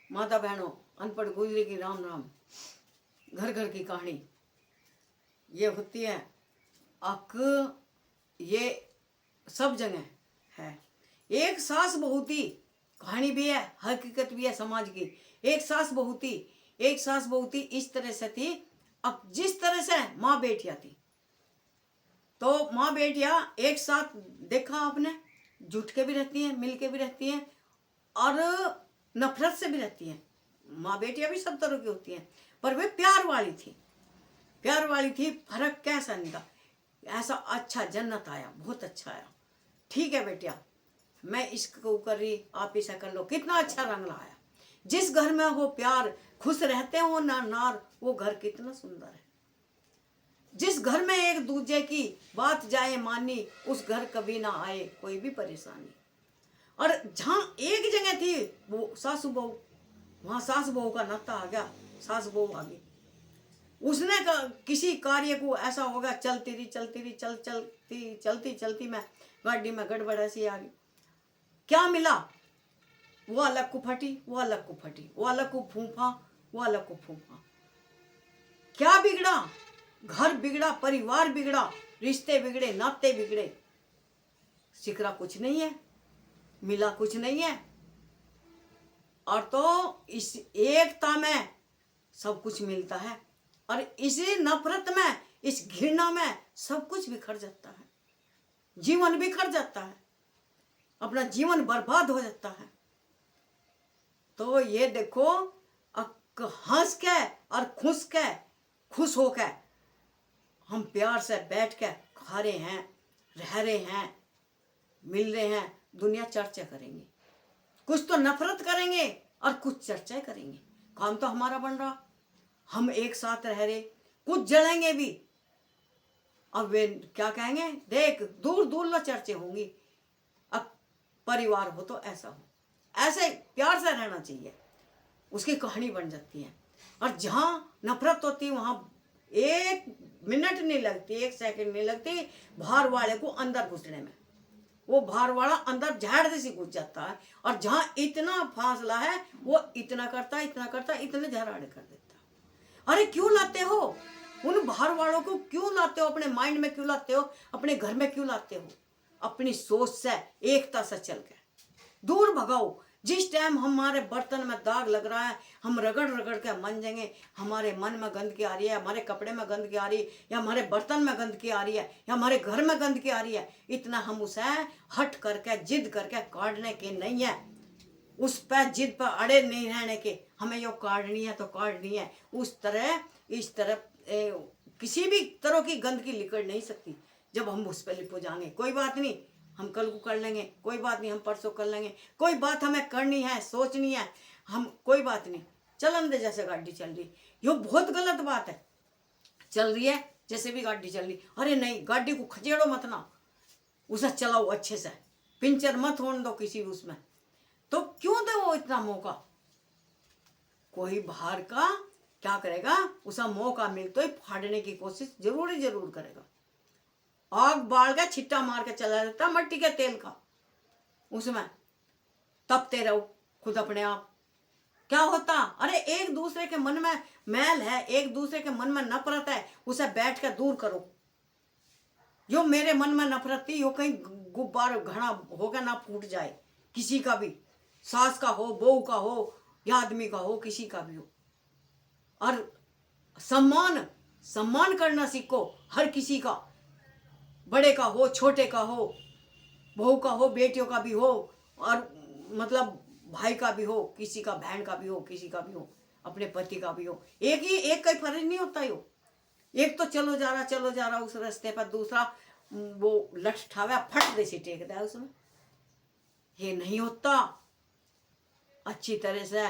माता बहनों, अनपढ़ गुजरी की राम राम। घर घर की कहानी ये होती है। अक ये सब जगह है। एक सास बहू थी, कहानी भी है, हकीकत भी है समाज की। एक सास बहू थी, एक सास बहू थी, इस तरह से थी। अब जिस तरह से माँ बेटियां थी, तो माँ बेटियां एक साथ देखा आपने, जुट के भी रहती हैं, मिल के भी रहती हैं और नफरत से भी रहती हैं। माँ बेटियां भी सब तरह की होती हैं, पर वे प्यार वाली थी, प्यार वाली थी। फर्क कैसा नहीं था, ऐसा अच्छा जन्नत आया, बहुत अच्छा आया। ठीक है बेटिया, मैं इसको कर रही, आप इसे कर लो। कितना अच्छा रंग लाया। जिस घर में हो प्यार, खुश रहते हो ना नार, वो घर कितना सुंदर है। जिस घर में एक दूसरे की बात जाए मानी, उस घर कभी ना आए कोई भी परेशानी। और जहाँ एक जगह थी वो सासू बहू, वहां सास बहू का नाता आ गया। सास बहू आ गई, उसने किसी कार्य को ऐसा होगा, चलती रही चलती रही, चलती चलती में गाड़ी में गड़बड़ ऐसी आ गई। क्या मिला? वो अलग को फटी, वो अलग को फटी, वो अलग को फूफा, वो अलग को फूफा। क्या बिगड़ा? घर बिगड़ा, परिवार बिगड़ा, रिश्ते बिगड़े, नाते बिगड़े। सिकरा कुछ नहीं है, मिला कुछ नहीं है। और तो इस एकता में सब कुछ मिलता है, और इसी नफरत में, इस घृणा में सब कुछ बिखर जाता है। जीवन बिखर जाता है, अपना जीवन बर्बाद हो जाता है। तो ये देखो, हंस के और खुश होके हम प्यार से बैठ के खा रहे हैं, रह रहे हैं, मिल रहे हैं। दुनिया चर्चा करेंगे, कुछ तो नफरत करेंगे और कुछ चर्चा करेंगे। काम तो हमारा बन रहा, हम एक साथ रह रहे, कुछ जलेंगे भी। अब वे क्या कहेंगे, देख दूर दूर ला चर्चे होंगी। अब परिवार हो तो ऐसा हो, ऐसे प्यार से रहना चाहिए, उसकी कहानी बन जाती है। और जहाँ नफरत होती है वहाँ एक मिनट नहीं लगती, एक सेकंड नहीं लगती बाहर वाले को अंदर घुसने में। वो बाहर वाला अंदर झाड़ जैसी घुस जाता है, और जहाँ इतना फासला है वो इतना करता इतने झराड़े कर देता है। अरे क्यों लाते हो उन बाहर वालों को? क्यों लाते हो? अपने माइंड में क्यों लाते हो? अपने घर में क्यों लाते हो? अपनी सोच से, एकता से चल के दूर भगाओ। जिस टाइम हमारे बर्तन में दाग लग रहा है, हम रगड़ रगड़ के मन जाएंगे, हमारे मन में गंदगी आ रही है, हमारे कपड़े में गंदगी आ रही है, या हमारे बर्तन में गंदगी आ रही है, या हमारे घर में गंदगी आ रही है, इतना हम उसे हट करके, जिद करके काटने के नहीं है। उस पर जिद पर अड़े नहीं रहने के, हमें यो काटनी है तो काटनी है। उस तरह इस तरह किसी भी तरह की गंदगी निकल नहीं सकती जब हम उस पर लिपो जाएंगे। कोई बात नहीं, हम कल को कर लेंगे, कोई बात नहीं, हम परसों कर लेंगे, कोई बात हमें करनी है, सोचनी है, हम कोई बात नहीं। चलन दे, जैसे गाड़ी चल रही, यो बहुत गलत बात है। चल रही है जैसे भी गाड़ी चल रही, अरे नहीं, गाड़ी को खचेड़ो मत ना, उसे चलाओ अच्छे से, पिंचर मत होने दो किसी उसमें। तो क्यों दे वो इतना मौका? कोई बाहर का क्या करेगा, उसे मौका मिलते ही फाड़ने की कोशिश जरूर करेगा। आग बाल के छिट्टा मार के चला जाता मट्टी के तेल का, उसमें तपते रहो खुद अपने आप। क्या होता? अरे एक दूसरे के मन में मैल है, एक दूसरे के मन में नफरत है, उसे बैठ कर दूर करो। जो मेरे मन में नफरत थी, यो कहीं गुब्बार घना होकर ना फूट जाए, किसी का भी, सास का हो, बहू का हो, या आदमी का हो, किसी का भी हो। और सम्मान करना सीखो, हर किसी का, बड़े का हो, छोटे का हो, बहू का हो, बेटियों का भी हो, और मतलब भाई का भी हो, किसी का बहन का भी हो, किसी का भी हो, अपने पति का भी हो। एक का फर्ज नहीं होता यो। एक तो चलो जा रहा उस रास्ते पर, दूसरा वो लठठावे फट दे से टेक दे उसमें। ये नहीं होता। अच्छी तरह से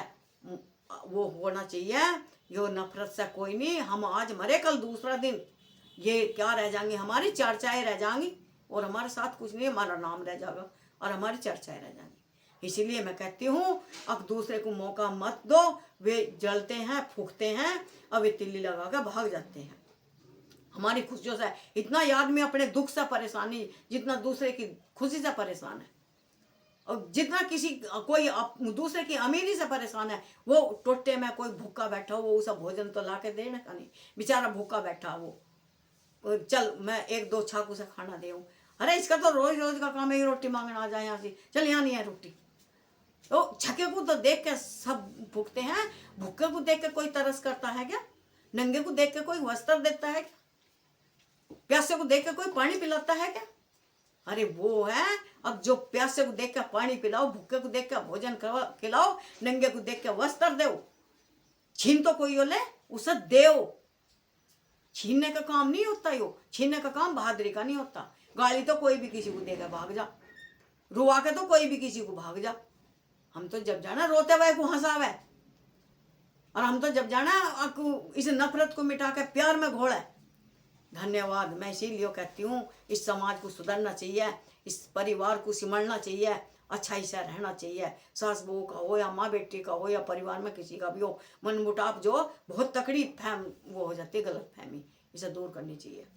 वो होना चाहिए। यो नफरत से कोई नहीं, हम आज मरे कल दूसरा दिन, ये क्या रह जाएंगी, हमारी चर्चाएं रह जाएंगी, और हमारे साथ कुछ नहीं, हमारा नाम रह जाएगा और हमारी चर्चाएं रह जाएंगी। इसीलिए मैं कहती हूँ, अब दूसरे को मौका मत दो। वे जलते हैं, फूकते हैं, अब वे तिल्ली लगा कर भाग जाते हैं हमारी खुशियों से। इतना आदमी अपने दुख से परेशानी जितना दूसरे की खुशी से परेशान है। और जितना किसी कोई दूसरे की अमीरी से परेशान है, वो टोटे में कोई भूखा बैठा हो, वो उसे भोजन तो ला के देने का नहीं, बेचारा भूखा बैठा वो चल मैं एक दो छाक उसे खाना दे, अरे इसका तो रोज रोज का काम है, रोटी मांगना आ जाए यहाँ से, चल यहाँ नहीं है रोटी। तो छके को तो देख के सब भूखते हैं, भूखे को देख के कोई तरस करता है क्या? नंगे को देख के कोई वस्त्र देता है क्या? प्यासे को देख के कोई पानी पिलाता है क्या? अरे वो है, अब जो प्यासे को देख के पानी पिलाओ, भूखे को देख के भोजन खिलाओ, नंगे को देख के वस्त्र दो, छीन तो कोई ले उसे देओ। छीनने का काम नहीं होता, यो छीनने का काम बहादुरी का नहीं होता। गाली तो कोई भी किसी को देगा भाग जा, रुआ के तो कोई भी किसी को भाग जा। हम तो जब जाना रोते हुए को हंसावे, और हम तो जब जाना इस नफरत को मिटा के प्यार में घोड़े। धन्यवाद। मैं इसीलिए कहती हूँ इस समाज को सुधरना चाहिए, इस परिवार को सिमटना चाहिए, अच्छाई से रहना चाहिए। सास बहू का हो या माँ बेटी का हो या परिवार में किसी का भी हो, मन मुटाव जो बहुत तकड़ी वो हो जाती है, गलत फहमी, इसे दूर करनी चाहिए।